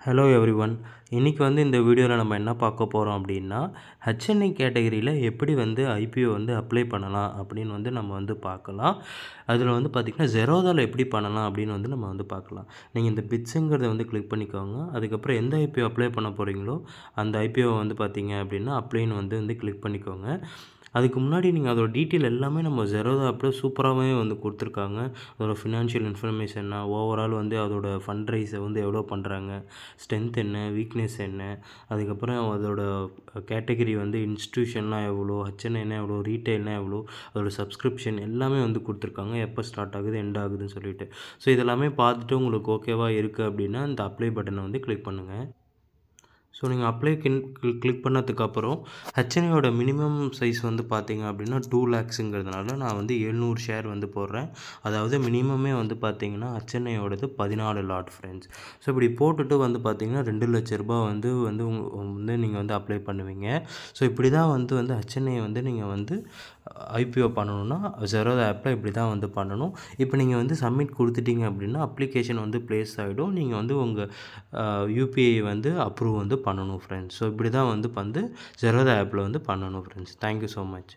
Hello everyone. இன்றைக்கி இந்த வீடியோவில் நம்ம என்ன பார்க்க போகிறோம் அப்படின்னா, ஹெச்என்ஐ கேட்டகரியில் எப்படி ஐபிஓ அப்ளை பண்ணலாம் அப்படின்னு நம்ம பார்க்கலாம். அதில் பார்த்திங்கன்னா ஜெரோதாவில் எப்படி பண்ணலாம் அப்படின்னு நம்ம பார்க்கலாம். நீங்கள் இந்த பிட்ஸுங்கிறத கிளிக் பண்ணிக்கோங்க. அதுக்கப்புறம் எந்த ஐபிஓ அப்ளை பண்ண போகிறீங்களோ அந்த ஐபிஓ பார்த்தீங்க அப்படின்னா அப்ளைன்னு கிளிக் பண்ணிக்கோங்க. அதுக்கு முன்னாடி நீங்கள் அதோட டீட்டெயில் எல்லாமே நம்ம ஜெரோதா ஆப்பில் சூப்பராகவே கொடுத்துருக்காங்க. அதோட ஃபினான்ஷியல் இன்ஃபர்மேஷன் என்ன, ஓவரால் அதோட ஃபண்ட் ரைஸை எவ்வளோ பண்ணுறாங்க, ஸ்ட்ரென்த் என்ன, வீக்னஸ் என்ன, அதுக்கப்புறம் அதோட கேட்டகரி இன்ஸ்டியூஷன்லாம் எவ்வளோ, ஹெச்என்ஐனா எவ்வளோ, ரீட்டைல்னா எவ்வளோ, அதோட சப்ஸ்கிரிப்ஷன் எல்லாமே கொடுத்துருக்காங்க. எப்போ ஸ்டார்ட் ஆகுது, எண்ட் ஆகுதுன்னு சொல்லிட்டு. ஸோ இதெல்லாமே பார்த்துட்டு உங்களுக்கு ஓகேவா இருக்குது அப்படின்னா இந்த அப்ளை பட்டனை கிளிக் பண்ணுங்கள். ஸோ நீங்கள் அப்ளை கிளிக் பண்ணதுக்கப்புறம் ஹெச்என்ஐயோட மினிமம் சைஸ் பார்த்தீங்க அப்படின்னா 2 lakhsங்கிறதுனால நான் 700 ஷேர் போடுறேன். அதாவது மினிமமே பார்த்தீங்கன்னா ஹெச்என்ஐயோடது 14 லாட் ஃப்ரெண்ட்ஸ். ஸோ இப்படி போட்டுட்டு பார்த்தீங்கன்னா 2 லட்ச ரூபாய் நீங்கள் அப்ளை பண்ணுவீங்க. ஸோ இப்படி தான் ஹெச்என்ஐ நீங்கள் ஐபிஓ பண்ணணுன்னா ஜெரோதா ஆப்பில் இப்படி தான் பண்ணணும். இப்போ நீங்கள் சப்மிட் கொடுத்துட்டீங்க அப்படின்னா அப்ளிகேஷன் ப்ளேஸ் ஆகிடும். நீங்கள் உங்கள் யூபிஐ அப்ரூவ் பண்ணணும் ஃப்ரெண்ட்ஸ். ஸோ இப்படி தான் ஜெரோதா ஆப்பில் பண்ணணும் ஃப்ரெண்ட்ஸ். Thank you so much.